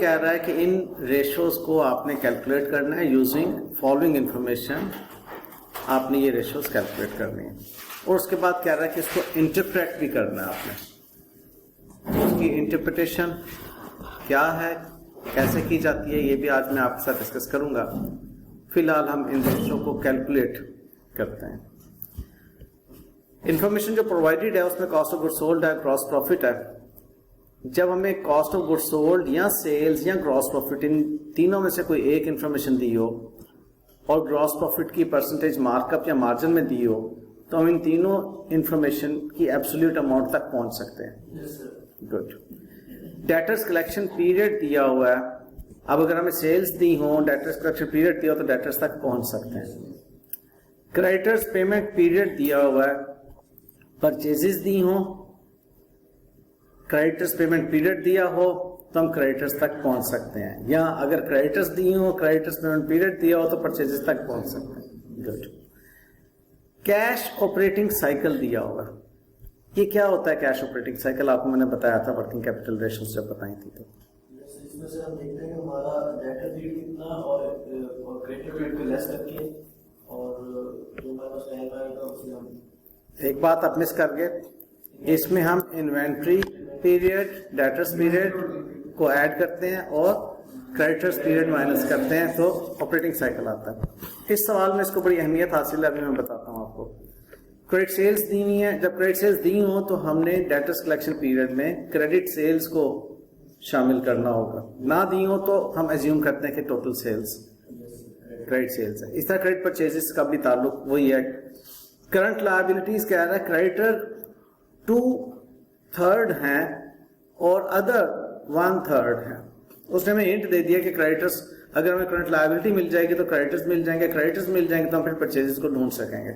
कह रहा है कि इन रेशोज को आपने कैलकुलेट करना है यूजिंग फॉलोइंग इंफॉर्मेशन। आपने ये रेशोज कैलकुलेट करनी है और उसके बाद कह रहा है कि इसको इंटरप्रेट भी करना है आपने। उसकी इंटरप्रिटेशन क्या है, कैसे की जाती है, ये भी आज मैं आपके साथ डिस्कस करूंगा। फिलहाल हम इन रेशो को कैलकुलेट करते हैं। इंफॉर्मेशन जो प्रोवाइडेड है उसमें कॉस्ट ऑफ गुड्स सोल्ड है, ग्रॉस प्रॉफिट है। जब हमें कॉस्ट ऑफ गुड्स सोल्ड या सेल्स या ग्रॉस प्रॉफिट इन तीनों में से कोई एक इंफॉर्मेशन दी हो और ग्रॉस प्रॉफिट की परसेंटेज मार्कअप या मार्जिन में दी हो, तो हम इन तीनों इंफॉर्मेशन की एब्सोल्यूट अमाउंट तक पहुंच सकते हैं। गुड। डेटर्स कलेक्शन पीरियड दिया हुआ है। अब अगर हमें सेल्स दी हो, डेटर्स कलेक्शन पीरियड दिया हो तो डेटर्स तक पहुंच सकते हैं। क्रेडिटर्स पेमेंट पीरियड दिया हुआ है। परचेजेस दी हो, क्रेडिटर्स पेमेंट पीरियड दिया हो तो हम क्रेडिटर्स तक पहुंच सकते हैं, या अगर क्रेडिटर्स दी हो, क्रेडिटर्स पेमेंट पीरियड दिया हो तो परचेजेस तक पहुंच सकते हैं। गुड। कैश ऑपरेटिंग साइकिल दिया होगा। ये क्या होता है कैश ऑपरेटिंग साइकिल? आपको मैंने बताया था वर्किंग कैपिटल रेशोस जब बताई थी। तो इसमें से हम देखते हैं कि हमारा डेटर पीरियड कितना और क्रेडिटर पीरियड को लेस करके और जो हमारे पास टाइम आएगा उससे हम एक बात आप मिस कर गए, इसमें हम इन्वेंट्री पीरियड, डेटर्स पीरियड को ऐड करते हैं और क्रेडिटर्स पीरियड माइनस करते हैं तो ऑपरेटिंग साइकिल आता है। इस सवाल में इसको बड़ी अहमियत हासिल है, अभी मैं बताता हूँ आपको। क्रेडिट सेल्स दी नहीं है। जब क्रेडिट सेल्स दी हो तो हमने डेटर्स कलेक्शन पीरियड में क्रेडिट सेल्स को शामिल करना होगा। ना दी हो तो हम एज्यूम करते हैं कि टोटल सेल्स क्रेडिट सेल्स है। इस तरह क्रेडिट परचेजेस का भी ताल्लुक वही है। करंट लायबिलिटीज कह रहा है क्रेडिटर 2/3 हैं और अदर 1/3 हैं। उसने हमें हिंट दे दिया कि क्रेडिटर्स, अगर हमें करंट लायबिलिटी मिल जाएगी तो क्रेडिटर्स मिल जाएंगे, क्रेडिटर्स मिल जाएंगे तो हम फिर परचेजेस को ढूंढ सकेंगे।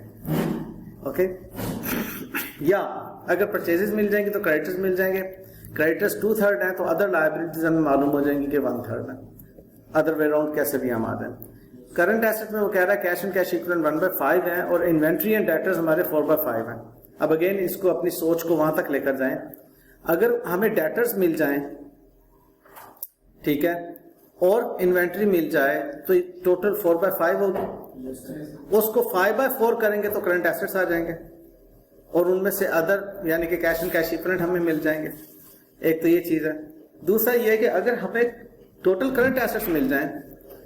ओके। या अगर परचेजेस मिल जाएंगे तो क्रेडिटर्स मिल जाएंगे। क्रेडिटर्स 2/3 हैं तो अदर लायबिलिटीज हमें मालूम हो जाएंगी कि 1/3 है। अदर वे राउंड कैसे भी हम आ जाए। करंट एसेट में वो कह रहा है कैश एंड कैश इक्विवेलेंट 1/5 है और इन्वेंट्री एंड डेटर्स हमारे 4/5 हैं। अब अगेन इसको अपनी सोच को वहां तक लेकर जाएं। अगर हमें डेटर्स मिल जाएं, ठीक है, और इन्वेंट्री मिल जाए तो टोटल 4/5 होगी। उसको 5/4 करेंगे तो करंट एसेट्स आ जाएंगे और उनमें से अदर यानी कि कैश एंड कैश इक्विवेलेंट हमें मिल जाएंगे। एक तो ये चीज है। दूसरा ये है कि अगर हमें टोटल करंट एसेट्स मिल जाएं,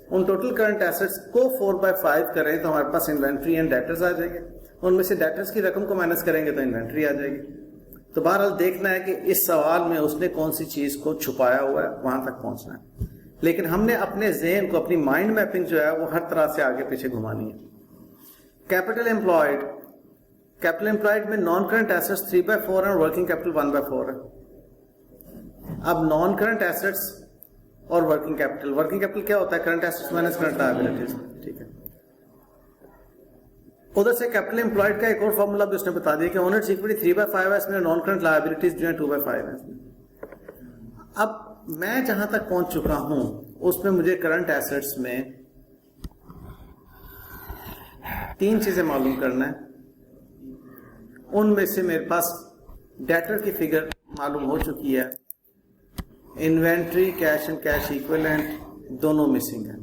उन टोटल करंट एसेट्स को 4/5 करें तो हमारे पास इन्वेंट्री एंड डेटर्स आ जाएंगे। उनमें से डेटर्स की रकम को माइनस करेंगे तो इन्वेंट्री आ जाएगी। तो बहरहाल देखना है कि इस सवाल में उसने कौन सी चीज को छुपाया हुआ है, वहां तक पहुंचना है। लेकिन हमने अपने ज़हन को, अपनी माइंड मैपिंग जो है वो हर तरह से आगे पीछे घुमानी है। कैपिटल एम्प्लॉयड, कैपिटल एम्प्लॉयड में नॉन करंट एसेट्स 3/4 है और वर्किंग कैपिटल 1/4 है। अब नॉन करंट एसेट्स और वर्किंग कैपिटल क्या होता है? Current assets minus current liabilities. ठीक है। उधर से कैपिटल एम्प्लॉयड का एक और फॉर्मूला भी उसने बता दिया कि ओनर्स इक्विटी 3/5 है, इसमें नॉन करंट लायबिलिटीज जो है 2/5 है। अब मैं जहां तक पहुंच चुका हूं उसमें मुझे करंट एसेट्स में 3 चीजें मालूम करना है। उनमें से मेरे पास डेटर की फिगर मालूम हो चुकी है, inventory, cash and cash equivalent दोनों मिसिंग है।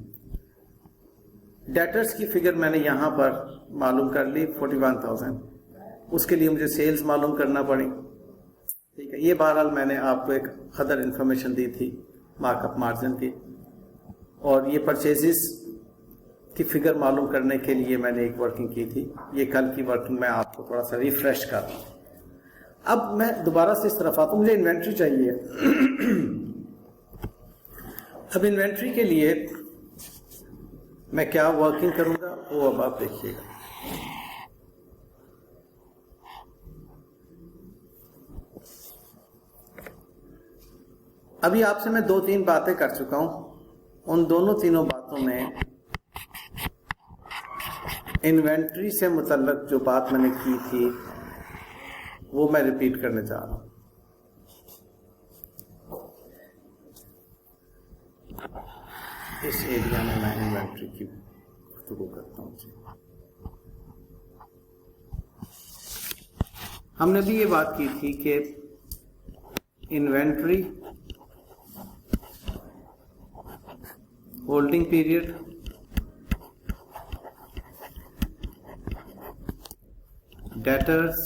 डेटर्स की फिगर मैंने यहां पर मालूम कर ली 41,000। उसके लिए मुझे सेल्स मालूम करना पड़ी। ठीक है। ये बहरहाल मैंने आपको एक अदर इंफॉर्मेशन दी थी मार्कअप मार्जिन की, और ये परचेजेस की फिगर मालूम करने के लिए मैंने एक वर्किंग की थी। ये कल की वर्किंग मैं आपको थोड़ा सा रिफ्रेश कर रहा हूं। अब मैं दोबारा से इस तरफ आता हूं। मुझे इन्वेंट्री चाहिए। अब इन्वेंट्री के लिए मैं क्या वर्किंग करूंगा वो अब आप देखिएगा। अभी आपसे मैं 2-3 बातें कर चुका हूं। उन तीनों बातों में इन्वेंट्री से मुतल्लक जो बात मैंने की थी वो मैं रिपीट करने जा रहा हूं। इस एरिया में मैं इन्वेंट्री की गुफ्तगू करता हूं। हमने भी ये बात की थी कि inventory holding period, debtors,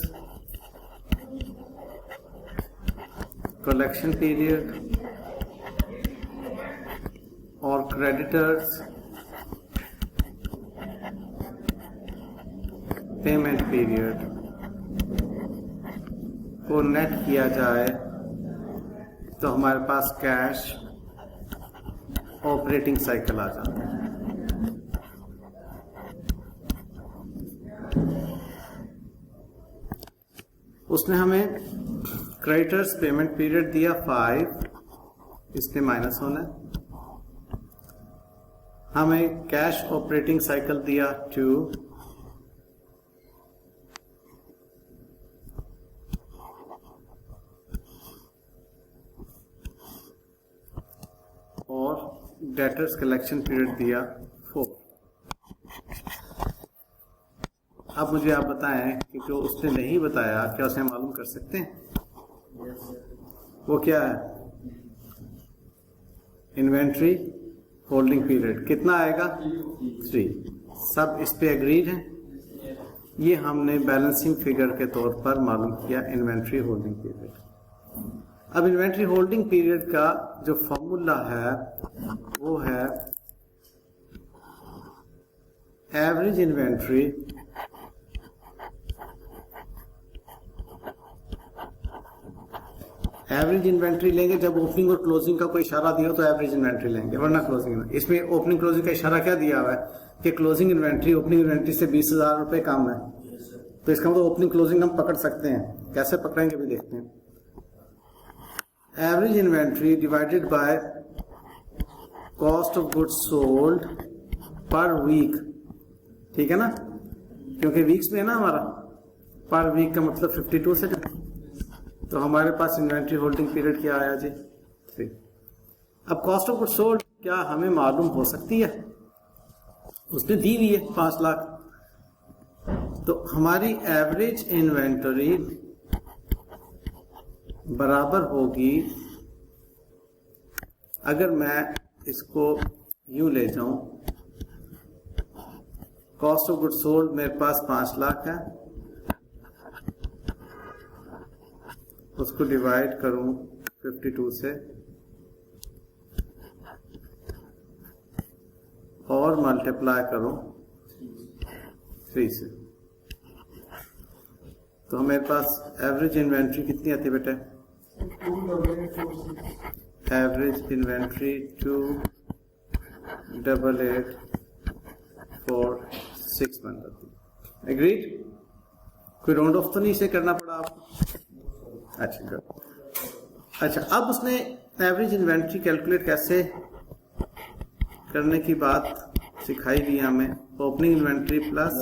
collection period और क्रेडिटर्स, पेमेंट पीरियड को नेट किया जाए तो हमारे पास कैश ऑपरेटिंग साइकिल आ जाता है। उसने हमें क्रेडिटर्स पेमेंट पीरियड दिया 5, इसमें माइनस होना है। हमें कैश ऑपरेटिंग साइकिल दिया 2, और डेटर्स कलेक्शन पीरियड दिया 4। अब मुझे आप बताएं कि जो उसने नहीं बताया क्या उसे मालूम कर सकते हैं? वो क्या है? इन्वेंट्री होल्डिंग पीरियड कितना आएगा? 3। सब इस पे एग्रीड हैं। ये हमने बैलेंसिंग फिगर के तौर पर मालूम किया इन्वेंट्री होल्डिंग पीरियड। अब इन्वेंट्री होल्डिंग पीरियड का जो फॉर्मूला है वो है एवरेज इन्वेंट्री लेंगे जब ओपनिंग और क्लोजिंग का कोई इशारा दिया हो तो एवरेज इन्वेंट्री लेंगे, वरना क्लोजिंग। इसमें ओपनिंग क्लोजिंग का इशारा क्या दिया हुआ है कि क्लोजिंग इन्वेंट्री ओपनिंग इन्वेंट्री से 20,000 रुपए कम है, तो इसका मतलब ओपनिंग क्लोजिंग हम पकड़ सकते हैं। कैसे पकड़ेंगे भी देखते हैं। Average inventory divided by cost of goods sold per week, ठीक है ना, क्योंकि वीक्स में है ना हमारा, पर वीक का मतलब 52 से, तो हमारे पास इन्वेंट्री होल्डिंग पीरियड क्या आया जी? 3। अब कॉस्ट ऑफ गुड्स सोल्ड क्या हमें मालूम हो सकती है? उसने दी हुई है 5 लाख, तो हमारी एवरेज इन्वेंटरी बराबर होगी, अगर मैं इसको यूं ले जाऊं, कॉस्ट ऑफ गुड्स सोल्ड मेरे पास 5 लाख है, उसको डिवाइड करूं 52 से और मल्टीप्लाई करूं 3 से, तो मेरे पास एवरेज इन्वेंट्री कितनी आती है बेटा? एवरेज इन्वेंट्री 28846 बन जाती है। एग्रीड? कोई राउंड ऑफ तो नहीं से करना पड़ा आपको? अच्छा, अब उसने एवरेज इन्वेंट्री कैलकुलेट कैसे करने की बात सिखाई दी हमें। Opening inventory plus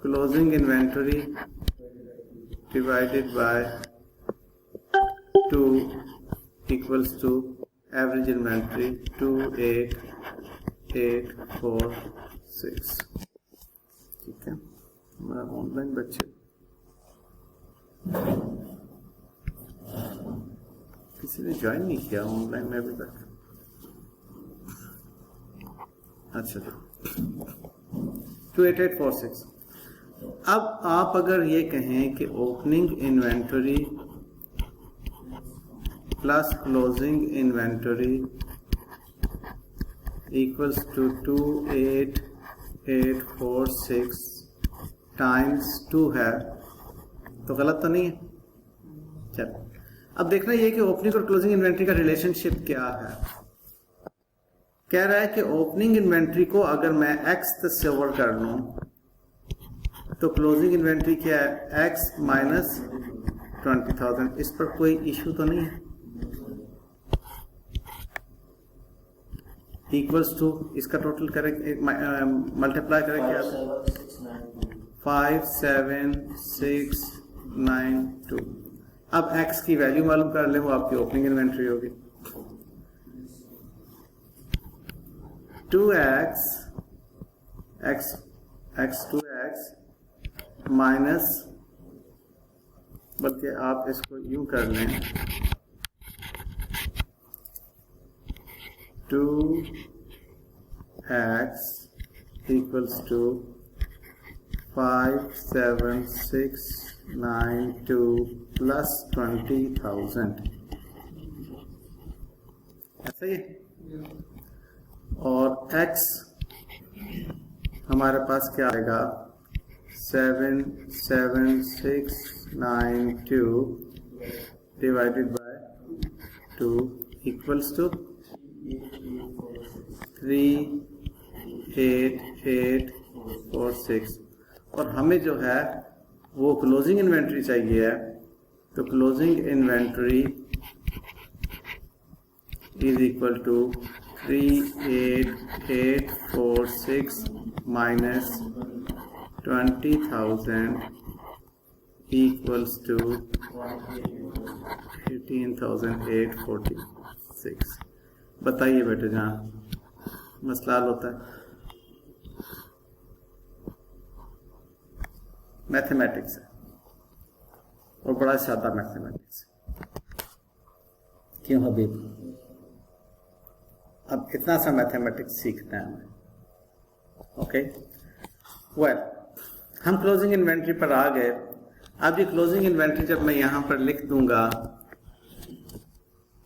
closing inventory divided by 2 equals to average inventory 28846। ठीक है, हमारा ऑनलाइन बच्चे किसी ने ज्वाइन नहीं किया ऑनलाइन में अभी तक। अच्छा, 28846। अब आप अगर ये कहें कि opening inventory plus closing inventory equals to 28846 times 2 है, तो गलत तो नहीं है? चलो, अब देखना ये कि ओपनिंग और क्लोजिंग इन्वेंटरी का रिलेशनशिप क्या है। कह रहा है कि ओपनिंग इन्वेंटरी को अगर मैं x से ओवर कर लूं तो क्लोजिंग इन्वेंटरी क्या है? x minus 20,000। इस पर कोई इश्यू तो नहीं है? इक्वल्स टू इसका टोटल करें, मल्टीप्लाई करें क्या? 57692। अब x की वैल्यू मालूम कर ले, वो आपकी ओपनिंग इन्वेंटरी होगी। 2x माइनस, बल्कि आप इसको यूं कर लें, 2 x equals to 57692 plus 20,000, ऐसा ही है। और x हमारे पास क्या आएगा, 77692 डिवाइडेड बाय 2 इक्वल्स टू 38846। और हमें जो है वो क्लोजिंग इन्वेंट्री चाहिए है, तो closing inventory is equal to 38846 minus 20,000 equals to 18,846। बताइए बेटे, जहाँ मसला हल होता है। मैथमेटिक्स है और बड़ा सादा मैथमेटिक्स है। क्यों हबीब? अब इतना सा मैथमेटिक्स सीखना है हमें। ओके, वेल, हम क्लोजिंग इन्वेंट्री पर आ गए। अब ये क्लोजिंग इन्वेंट्री जब मैं यहां पर लिख दूंगा,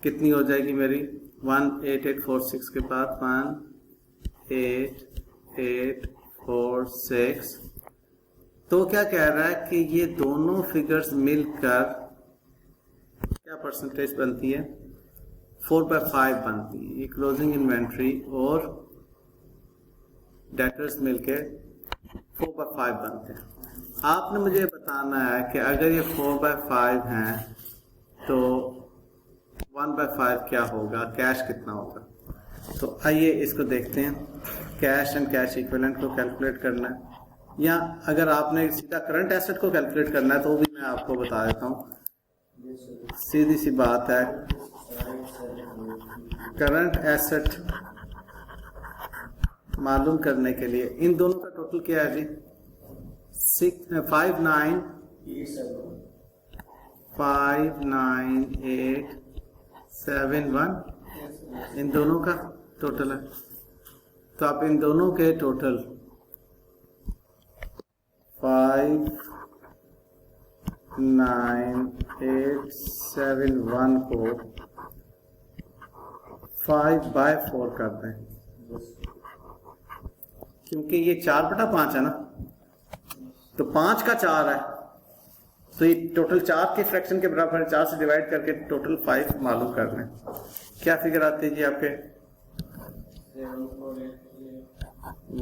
कितनी हो जाएगी मेरी? 18846 के बाद 18846। तो क्या कह रहा है कि ये दोनों फिगर्स मिलकर क्या परसेंटेज बनती है? 4/5 बनती है। ये क्लोजिंग इन्वेंट्री और डेटर्स मिलके 4/5 बनते हैं। आपने मुझे बताना है कि अगर ये 4/5 हैं तो 1/5 क्या होगा, कैश कितना होगा। तो आइए इसको देखते हैं। कैश एंड कैश इक्विवेलेंट को कैलकुलेट करना है, या अगर आपने सीधा करंट एसेट को कैलकुलेट करना है तो भी मैं आपको बता देता हूँ। सीधी सी बात है, करंट एसेट मालूम करने के लिए इन दोनों का टोटल क्या है जी? 59871 इन दोनों का टोटल है। तो आप इन दोनों के टोटल 59871 को 5/4 कर दें, क्योंकि ये 4/5 है ना, तो 5 का 4 है, तो ये टोटल 4 के फ्रैक्शन के बराबर है। 4 से डिवाइड करके टोटल 5 मालूम कर लें। क्या फिगर आती है जी आपके?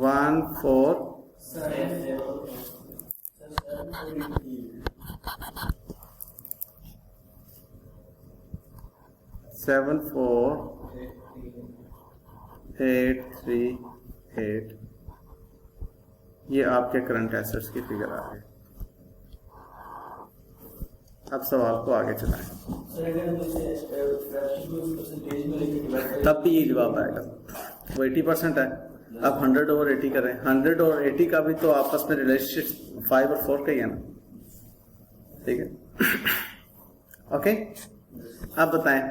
1474838। ये आपके करंट एसेट्स की फिगर आ गई। अब सवाल को आगे चलाएं। तब भी ये जवाब आएगा। वो 80% है। अब 100 और 80 करें। 100 और 80 का भी तो आपस में रिलेशनशिप 5 और 4 का ही है ना, ठीक है। ओके, अब बताएं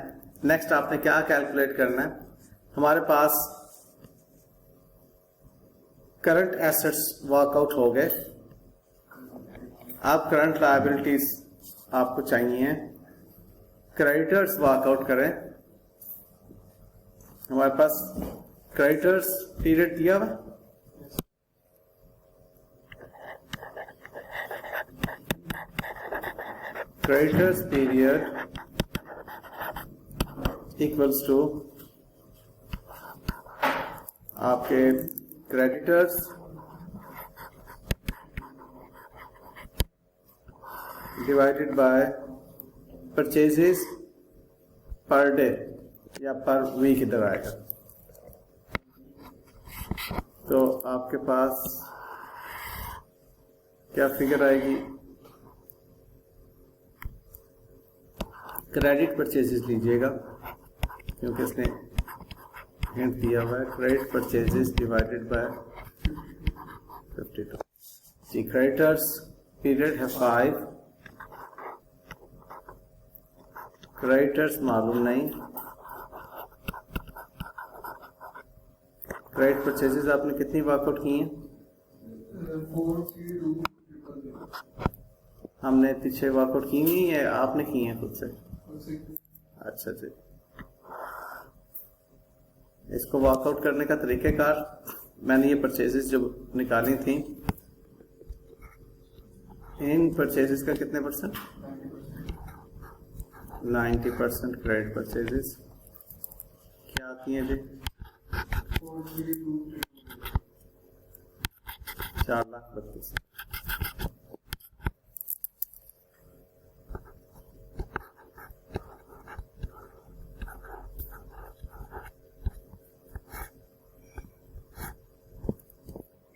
नेक्स्ट आपने क्या कैलकुलेट करना है। हमारे पास करंट एसेट्स वर्कआउट हो गए। अब करंट लायबिलिटीज आपको चाहिए। क्रेडिटर्स वर्कआउट करें। हमारे पास क्रेडिटर्स पीरियड दिया हुआ, क्रेडिटर्स पीरियड इक्वल्स टू आपके creditors divided by purchases per day या पर वीक इधर आएगा। तो आपके पास क्या फिगर आएगी? क्रेडिट परचेजेस लीजिएगा क्योंकि इसने हिंट दिया हुआ है। Credit purchases divided by 52। जी, क्रेडिटर्स पीरियड है 5, क्रेडिटर्स मालूम नहीं, क्रेडिट परचेजेस आपने कितनी वर्कआउट की हैं? हमने पीछे वर्कआउट की नहीं है, आपने की है खुद से? अच्छा जी। इसको वर्कआउट करने का तरीक़ेकार, मैंने ये परचेजेस जो निकाली थी, इन परचेजेस का कितने परसेंट? 90% क्रेडिट परचेजेस क्या आती हैं जी? 4,32,000।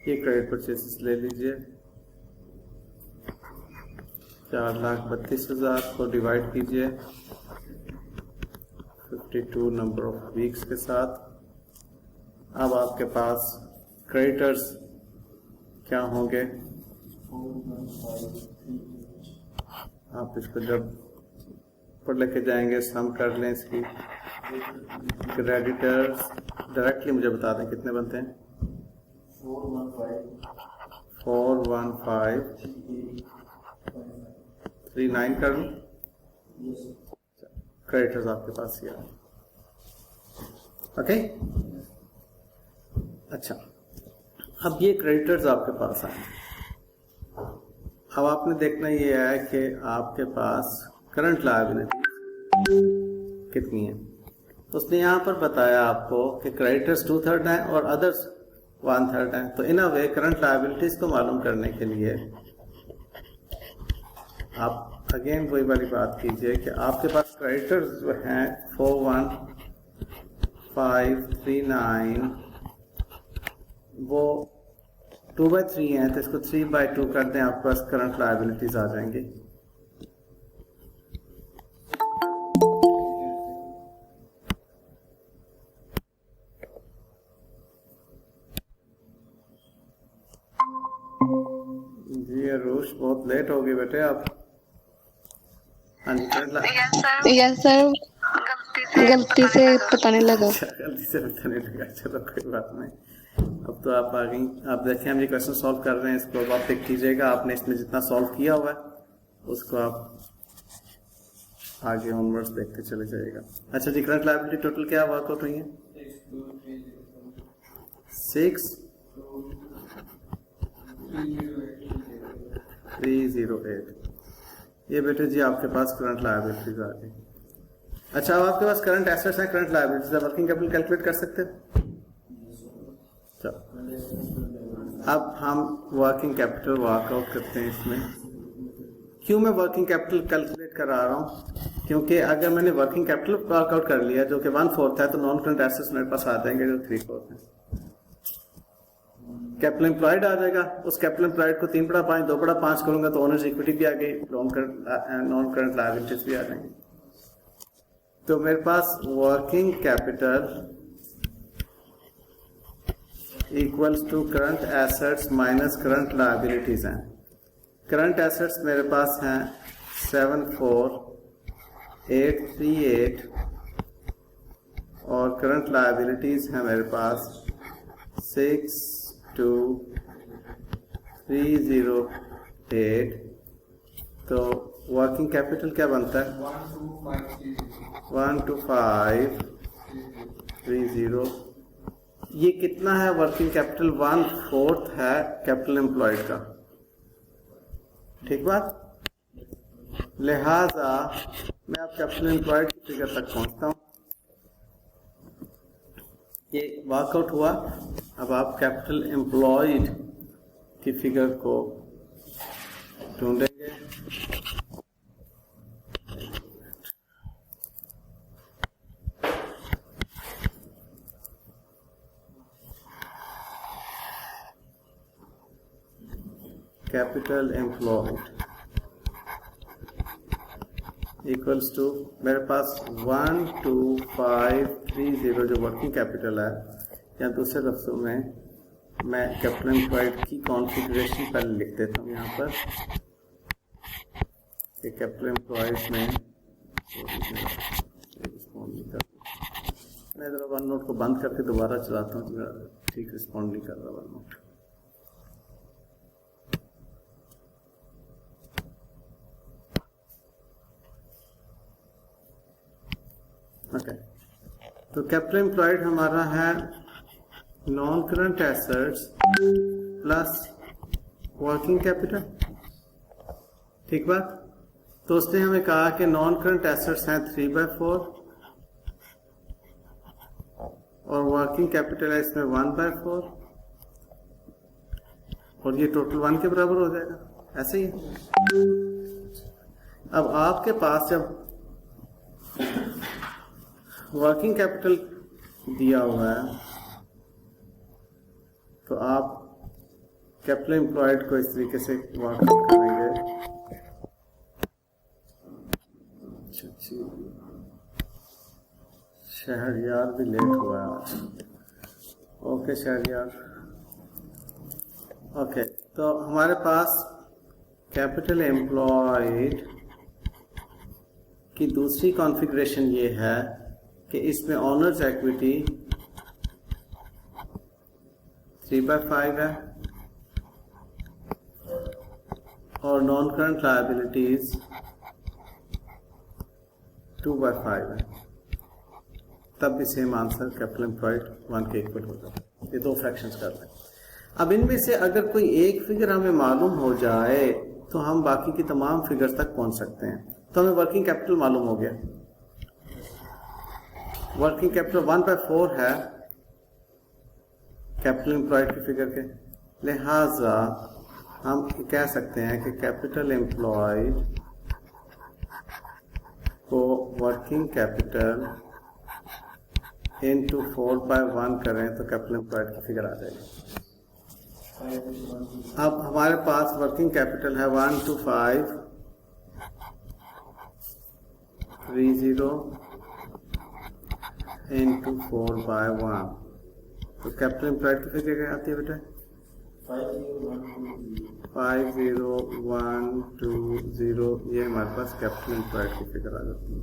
ये क्रेडिट परचेसेस ले लीजिए। 4,32,000 को डिवाइड कीजिए 52 नंबर ऑफ वीक्स के साथ। अब आपके पास क्रेडिटर्स क्या होंगे? आप इसको जब पढ़ लेके जाएंगे सम कर लें इसकी। क्रेडिटर्स डायरेक्टली मुझे बता दें कितने बनते हैं? 41539 कर लूं? क्रेडिटर्स आपके पास ही आ रहे। ओके, अच्छा, अब ये क्रेडिटर्स आपके पास आए। अब आपने देखना ये है कि आपके पास करंट लायबिलिटी कितनी है। तो उसने यहाँ पर बताया आपको कि क्रेडिटर्स 2/3 हैं और अदर्स 1/3 हैं। तो इन अ वे करंट लायबिलिटीज को मालूम करने के लिए आप अगेन वही वाली बात कीजिए कि आपके पास क्रेडिटर्स जो हैं 41539 वो 2/3 हैं, तो इसको 3/2 कर दें, आपके पास करंट लायबिलिटीज आ जाएंगी। जी अरुष, बहुत लेट हो गए बेटे आप। हाँ जी, यस सर, गलती से पता नहीं लगा। गलती से पता नहीं लगा, चलो कोई बात नहीं। अब तो आप आ गई। आप देखें हम ये क्वेश्चन सॉल्व कर रहे हैं, इसको अब आप देख लीजिएगा। आपने इसमें जितना सॉल्व किया हुआ है उसको आप आगे ऑनवर्ड्स देखते चले जाइएगा। अच्छा जी, करंट लायबिलिटी टोटल क्या वर्कआउट हुई है? 6,308। ये बेटे जी आपके पास करंट लायबिलिटीज आ गई। अच्छा, अब आपके पास करंट एसेट्स हैं, current liabilities, working capital calculate कर सकते हैं? अब हम वर्किंग कैपिटल वर्कआउट करते हैं। इसमें क्यों मैं वर्किंग कैपिटल कैलकुलेट करा रहा हूँ? क्योंकि अगर मैंने वर्किंग कैपिटल वर्कआउट कर लिया जो कि 1/4 है, तो नॉन करंट एसेट्स मेरे पास आ जाएंगे जो 3/4 है। कैपिटल एम्प्लॉयड आ जाएगा। उस कैपिटल एम्प्लॉयड को 3/5 2/5 करूंगा तो ओनर्स इक्विटी भी आ गई, नॉन करंट लायबिलिटीज भी आ जाएंगे। तो मेरे पास working capital equals to current assets minus current liabilities हैं। करंट एसेट्स मेरे पास हैं 74,838 और करंट लायबिलिटीज हैं मेरे पास 62,308। तो वर्किंग कैपिटल क्या बनता है? 125,30। ये कितना है वर्किंग कैपिटल? 1/4 है कैपिटल एम्प्लॉयड का। ठीक बात। लिहाजा मैं अब कैपिटल एम्प्लॉयड की फिगर तक पहुंचता हूं। ये वर्कआउट हुआ। अब आप कैपिटल एम्प्लॉयड की फिगर को ढूंढेंगे। कैपिटल एम्प्लॉयड इक्वल्स टू मेरे पास 12530 जो वर्किंग कैपिटल है, या दूसरे लफ्जों में मैं कैपिटल एम्प्लॉयड की कॉन्फ़िगरेशन पहले लिख देता हूँ यहाँ पर। कैपिटल एम्प्लॉयड में मैं जरा वन नोट को बंद करके दोबारा चलाता हूँ, तो ठीक रिस्पॉन्ड नहीं कर रहा वन नोट। ओके, तो कैपिटल एम्प्लॉयड हमारा है non current assets plus working capital, ठीक बात। तो उसने हमें कहा कि नॉन करंट एसेट्स हैं 3/4 और वर्किंग कैपिटल है इसमें 1/4 और ये टोटल 1 के बराबर हो जाएगा, ऐसे ही है। अब आपके पास जब वर्किंग कैपिटल दिया हुआ है तो आप कैपिटल एम्प्लॉयड को इस तरीके से वर्कआउट करेंगे। शहरयार भी लेट हुआ है आज। ओके शहरयार, ओके, तो हमारे पास कैपिटल एम्प्लॉयड की दूसरी कॉन्फ़िगरेशन ये है कि इसमें ऑनर्स इक्विटी 3/5 है और नॉन करंट लायबिलिटीज 2/5 है, तब भी सेम आंसर कैपिटल एम्प्लॉयड 1 के इक्वल होगा। ये दो फ्रैक्शंस कर रहे हैं। अब इनमें से अगर कोई एक फिगर हमें मालूम हो जाए तो हम बाकी की तमाम फिगर्स तक पहुंच सकते हैं। तो हमें वर्किंग कैपिटल मालूम हो गया, वर्किंग कैपिटल 1/4 है कैपिटल एम्प्लॉयड की फिगर के, लिहाजा हम कह सकते हैं कि कैपिटल एम्प्लॉयड को वर्किंग कैपिटल इनटू 4/1 करें तो कैपिटल एम्प्लॉयड की फिगर आ जाएगी। अब हमारे पास वर्किंग कैपिटल है 12530 इनटू 4/1, तो कैपिटल एम्प्लॉयड की फिगर क्या आती है बेटा? 50120, ये हमारे पास कैपिटल एम्प्लॉयड की फिगर आ जाती है।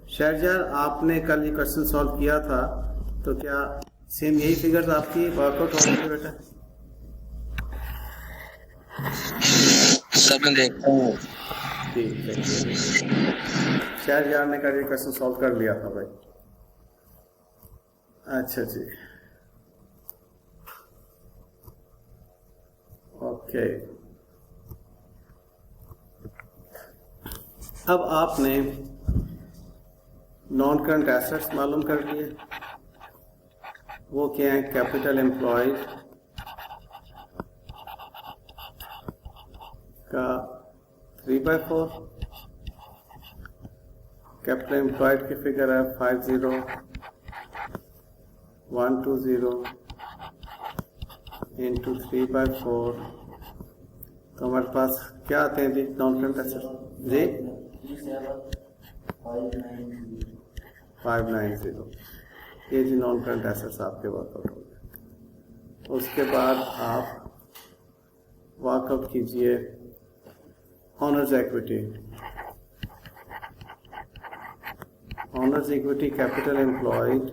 शहरयार, आपने कल ये क्वेश्चन सॉल्व किया था, तो क्या सेम यही फिगर्स आपकी वर्कआउट हो रही है बेटा? सर मैं देखता हूँ। ठीक है, शहरयार ने कल ये क्वेश्चन सॉल्व कर लिया था भाई। अच्छा जी, ओके। अब आपने नॉन करंट एसेट्स मालूम कर लिए, वो क्या है? कैपिटल एम्प्लॉयड का 3/4, कैपिटल एम्प्लॉयड की फिगर है 50120 इंटू 3/4, तो हमारे पास क्या आते हैं जी नॉन करंट एसेट्स जी? 590, ये जी नॉन करंट एसेट्स आपके वर्कआउट हो गए। उसके बाद आप वर्कआउट कीजिए honours equity. Honours equity capital employed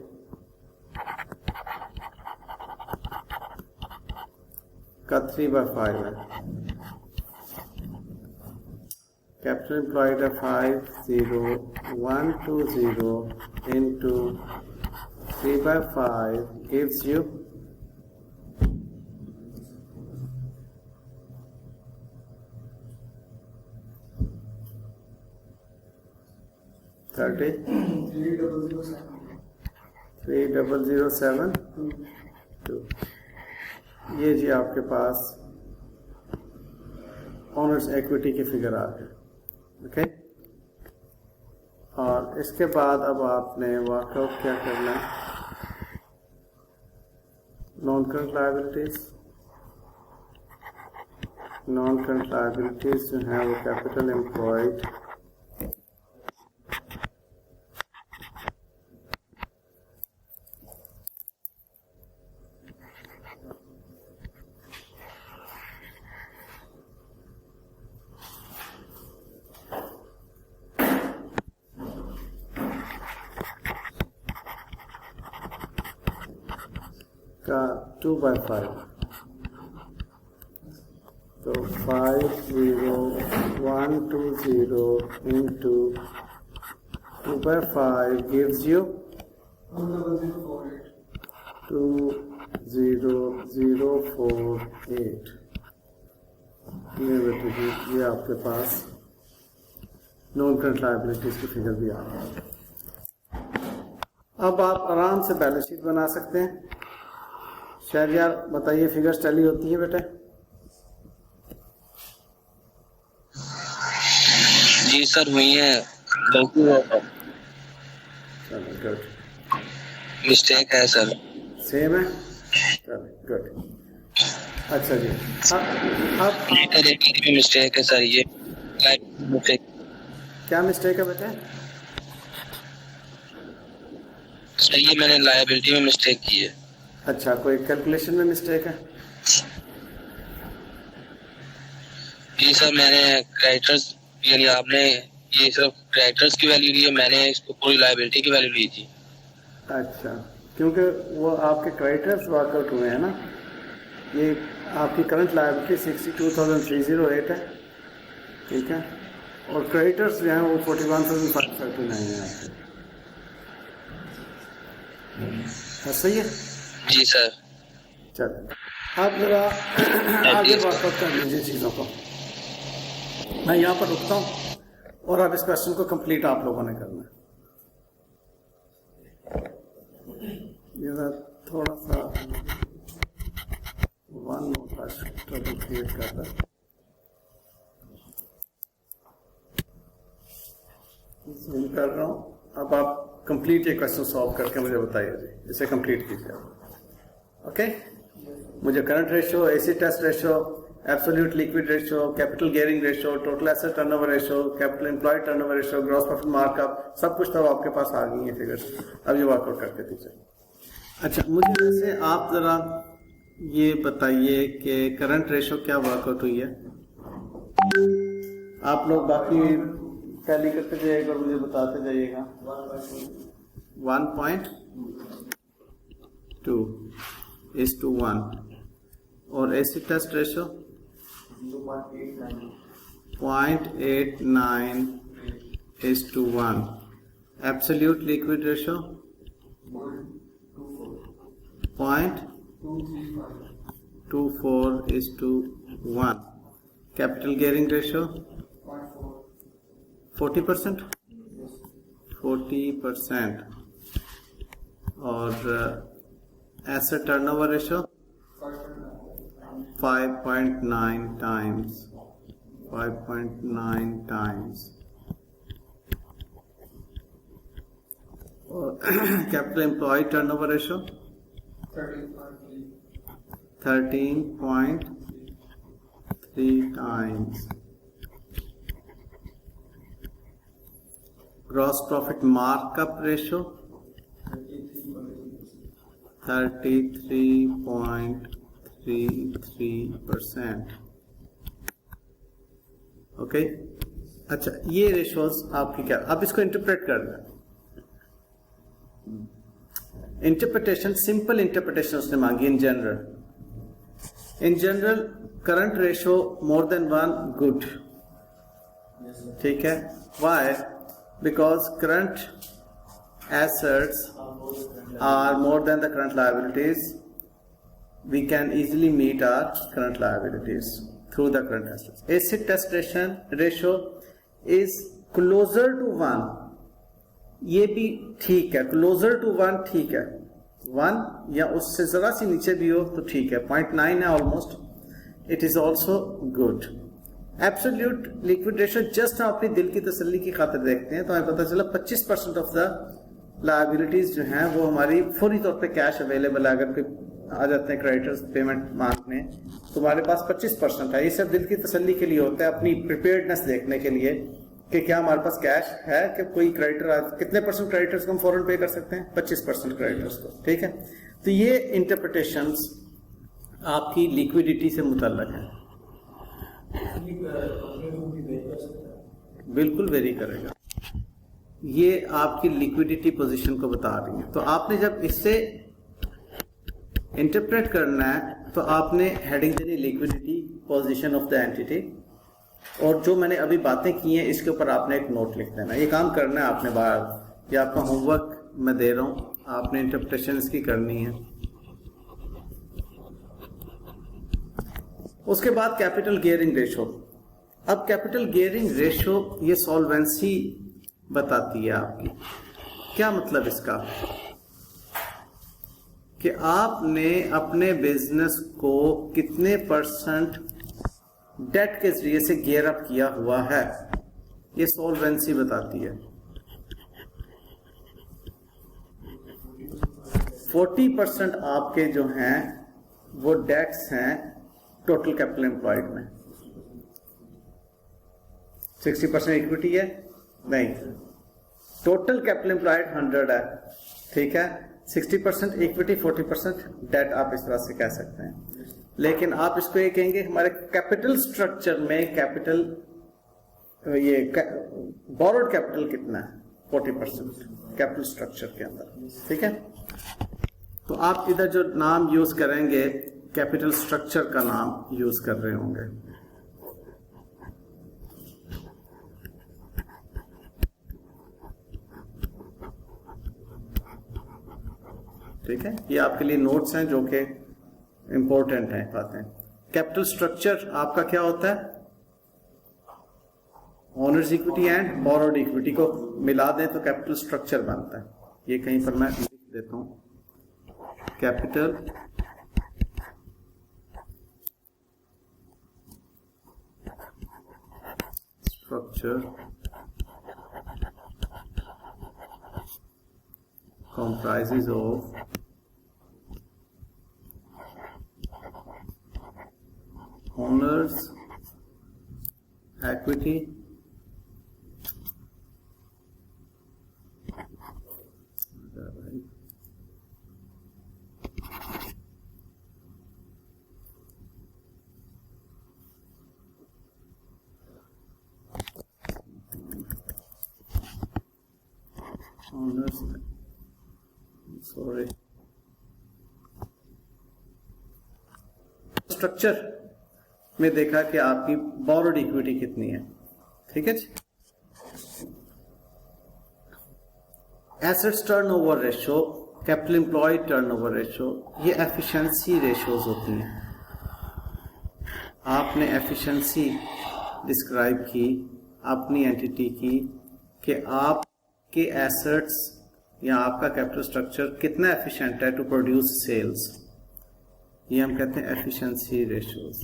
का 3/5 है, कैपिटल एम्प्लॉयड है 50120 into 3/5 gives you 30,007,2। ये जी आपके पास ऑनर्स इक्विटी की फिगर आ गई। ओके, और इसके बाद अब आपने वर्कआउट क्या करना है? Non current liabilities. Non current liabilities जो हैं वो कैपिटल एम्प्लॉयड का 2/5, तो 50120 into 2/5 gives you 20048। ये बेटे जी, ये आपके पास नॉन करंट लायबिलिटीज की फिगर भी आ गई। अब आप आराम से बैलेंस शीट बना सकते हैं। शहरयार बताइए, फिगर्स टैली होती है बेटे? जी सर हुई है, गलती है सर, चलो गुड, मिस्टेक है सर। सेम है, चलो गुड। अच्छा जी, अब लायबिलिटी में मिस्टेक है सर, ये मिस्टेक। क्या मिस्टेक है बेटे? सर ये मैंने लायबिलिटी में मिस्टेक की है। अच्छा, कोई कैलकुलेशन में मिस्टेक है? जी सर, मैंने क्रेडिटर्स, यानी आपने ये सिर्फ क्रेडिटर्स की वैल्यू ली है, मैंने इसको पूरी लायबिलिटी की वैल्यू ली थी। अच्छा, क्योंकि वो आपके क्रेडिटर्स वर्कआउट हुए हैं ना, ये आपकी करंट लायबिलिटी 62,308 है, ठीक है, और क्रेडिटर्स जो हैं वो 41,539 है आपके। सही है जी सर। चलो, आप जरा आगे वर्कआउट कर लीजिए चीज़ों को। मैं यहाँ पर रुकता हूँ और अब इस क्वेश्चन को कंप्लीट आप लोगों ने करना है। ये थोड़ा सा वन ट्रबल क्रिएट कर रहा है। जूम कर रहा हूँ। अब आप कंप्लीट ये क्वेश्चन सॉल्व करके मुझे बताइए जी, इसे कंप्लीट कीजिए। ओके, मुझे current ratio, acid test ratio, absolute liquid ratio, capital gearing ratio, total asset turnover ratio, capital employed turnover ratio, gross profit markup, सब कुछ तो आपके पास आ गई है फिगर्स। अब ये वर्कआउट करके दीजिए। अच्छा, मुझे वैसे आप जरा ये बताइए कि करंट रेशो क्या वर्कआउट हुई है। आप लोग बाकी टैली करते जाइएगा और मुझे बताते जाइएगा। 1.2:1 और acid test ratio 0.89:1, absolute liquid ratio 0.24:1, capital gearing ratio 40%, और एसेट टर्नओवर रेशो 5.9 times, और capital employ turnover ratio 13.3 times, gross profit markup ratio 33.33%। Okay, अच्छा, ये रेशोज आपकी क्या, अब इसको इंटरप्रेट करना। इंटरप्रिटेशन, सिंपल इंटरप्रिटेशन उसने मांगी। In general current ratio more than 1 good, ठीक है। Y? Because current assets are more than the current liabilities, we can easily meet our current liabilities through the current assets. Acid test ratio is closer to 1, ये भी ठीक है, closer to 1 ठीक है, 1 या उससे जरा सी नीचे भी हो तो ठीक है, 0.9 है almost, it is also good. Absolute liquid ratio just हम अपनी दिल की तसल्ली की खातिर देखते हैं तो हमें पता चला 25% ऑफ द लायबिलिटीज जो हैं वो हमारी फौरी तौर पे कैश अवेलेबल है। अगर कोई आ जाते हैं क्रेडिटर्स पेमेंट मांगने तो हमारे पास 25% है। ये सब दिल की तसल्ली के लिए होता है, अपनी प्रिपेयर्डनेस देखने के लिए कि क्या हमारे पास कैश है कि कोई क्रेडिटर, कितने परसेंट क्रेडिटर्स को हम फौरन पे कर सकते हैं, 25% क्रेडिटर्स को, ठीक है। तो ये इंटरप्रिटेशंस आपकी लिक्विडिटी से मुतल्लक है। बिल्कुल वेरी करेगा, ये आपकी लिक्विडिटी पोजीशन को बता रही है। तो आपने जब इससे इंटरप्रेट करना है तो आपने हेडिंग देनी liquidity position of the entity, और जो मैंने अभी बातें की हैं इसके ऊपर आपने एक नोट लिख देना। ये काम करना है आपने बाहर, ये आपका होमवर्क मैं दे रहा हूँ, आपने इंटरप्रिटेशन इसकी करनी है। उसके बाद कैपिटल गियरिंग रेशो। अब कैपिटल गियरिंग रेशो ये सॉल्वेंसी बताती है आपकी। क्या मतलब इसका कि आपने अपने बिजनेस को कितने % डेट के जरिए से गियर अप किया हुआ है, ये सॉल्वेंसी बताती है। 40% आपके जो हैं वो डेट्स हैं टोटल कैपिटल एम्प्लॉयड में। 60% इक्विटी है, नहीं, टोटल कैपिटल एम्प्लॉयड 100 है, ठीक है। 60% इक्विटी, 40% डेट, आप इस तरह से कह सकते हैं। लेकिन आप इसको ये कहेंगे हमारे कैपिटल स्ट्रक्चर में कैपिटल, ये बोरोड कैपिटल कितना है, 40% कैपिटल स्ट्रक्चर के अंदर, ठीक है। तो आप इधर जो नाम यूज करेंगे कैपिटल स्ट्रक्चर का नाम यूज कर रहे होंगे, ठीक है। ये आपके लिए नोट्स हैं जो कि इंपॉर्टेंट हैं बातें। कैपिटल स्ट्रक्चर आपका क्या होता है, owners equity and borrowed equity को मिला दें तो कैपिटल स्ट्रक्चर बनता है। ये कहीं पर मैं लिख देता हूं, capital structure comprises of owners equity owners, sorry, structure में देखा कि आपकी बोरोड इक्विटी कितनी है, ठीक है जी। Assets turnover ratio, capital employed turnover ratio, ये एफिशिएंसी रेशोज होती हैं। आपने एफिशिएंसी डिस्क्राइब की अपनी एंटिटी की कि आपके एसेट्स या आपका कैपिटल स्ट्रक्चर कितना एफिशिएंट है टू प्रोड्यूस सेल्स, ये हम कहते हैं एफिशिएंसी रेशियोज,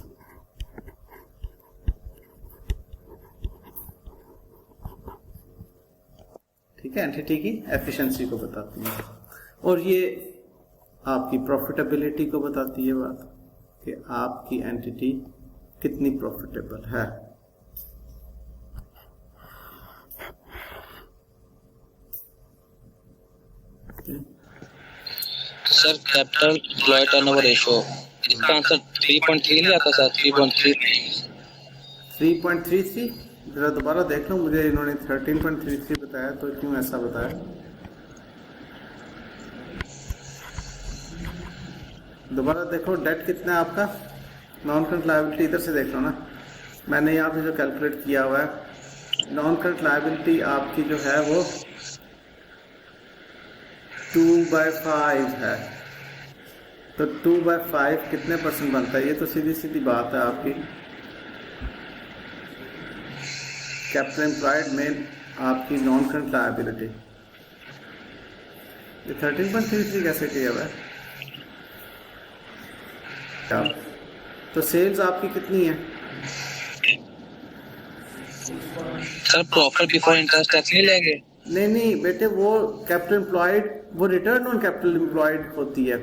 ठीक है। एंटिटी की एफिशिएंसी को बताती है, और ये आपकी प्रॉफिटेबिलिटी को बताती है बात कि आपकी एंटिटी कितनी प्रॉफिटेबल है। Sir capital employed turnover ratio, इसका आंसर 3.3 लिया था सर, 3.33। जरा दोबारा देख लो, मुझे इन्होंने 13.33 बताया, तो क्यों ऐसा बताया? दोबारा देखो, डेट कितना है आपका, नॉन करंट लायबिलिटी इधर से देख लो ना, मैंने यहाँ पे जो कैलकुलेट किया हुआ है, नॉन करंट लायबिलिटी आपकी जो है वो 2/5 है। तो 2/5 कितने % बनता है? ये तो सीधी सीधी बात है आपकी। कैपिटल एम्प्लॉयड में आपकी नॉन करंट लायबिलिटी ये 13.33 कैसे किया हुआ है? तो सेल्स आपकी कितनी है? Sir profit before interest tax नहीं लेंगे? नहीं बेटे, वो कैपिटल एम्प्लॉयड, वो रिटर्न ऑन कैपिटल एम्प्लॉयड होती है।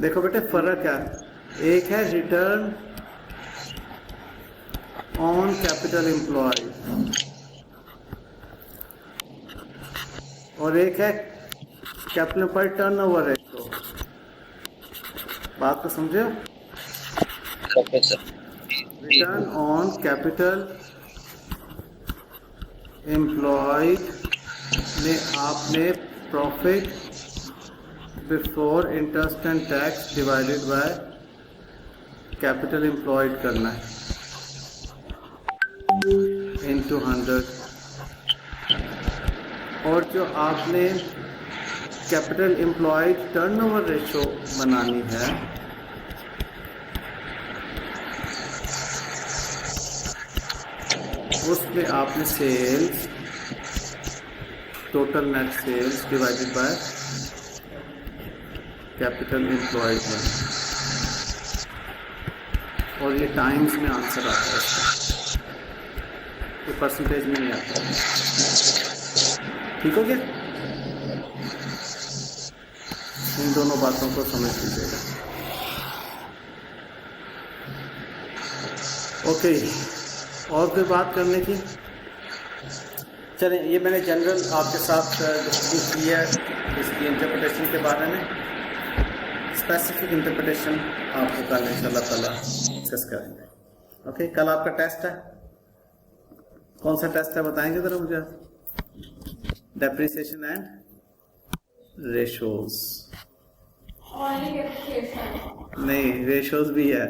देखो बेटे फर्क है, एक है रिटर्न ऑन कैपिटल एम्प्लॉयड और एक है कैपिटल एम्प्लॉयड टर्नओवर रेशियो। बात को समझे? रिटर्न ऑन कैपिटल एम्प्लॉयड में आपने profit before interest and tax divided by capital employed करना है इनटू 100। और जो आपने कैपिटल एम्प्लॉयड टर्नओवर रेशो बनानी है उसमें आपने sales, total net sales divided by capital employed है, और ये टाइम्स में आंसर आता है इसका, ये परसेंटेज में नहीं आता। ठीक हो गया? इन दोनों बातों को समझ लीजिएगा। ओके, और कोई बात करने की? चलें, ये मैंने जनरल आपके साथ डिस्कस किया है इसकी इंटरप्रिटेशन के बारे में। स्पेसिफिक इंटरप्रिटेशन आपको कल इंशाल्लाह ताला डिस्कस करेंगे। ओके, कल आपका टेस्ट है। कौन सा टेस्ट है बताएंगे जरा मुझे? Depreciation and ratios. नहीं, रेशोज भी है।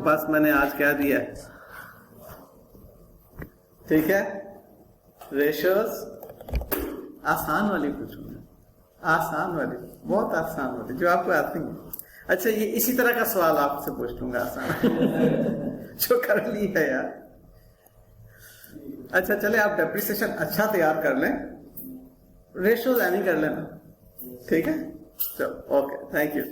बस मैंने आज कह दिया, ठीक है। रेशोज आसान वाली पूछूंगा, आसान वाली, बहुत आसान वाली जो आपको आती है। अच्छा, ये इसी तरह का सवाल आपसे पूछ लूंगा आसान जो कर ली है यार। अच्छा चले, आप डेप्रिसिएशन अच्छा तैयार कर लें, रेशोज एनी कर लेना, ठीक है। चलो, ओके, थैंक यू।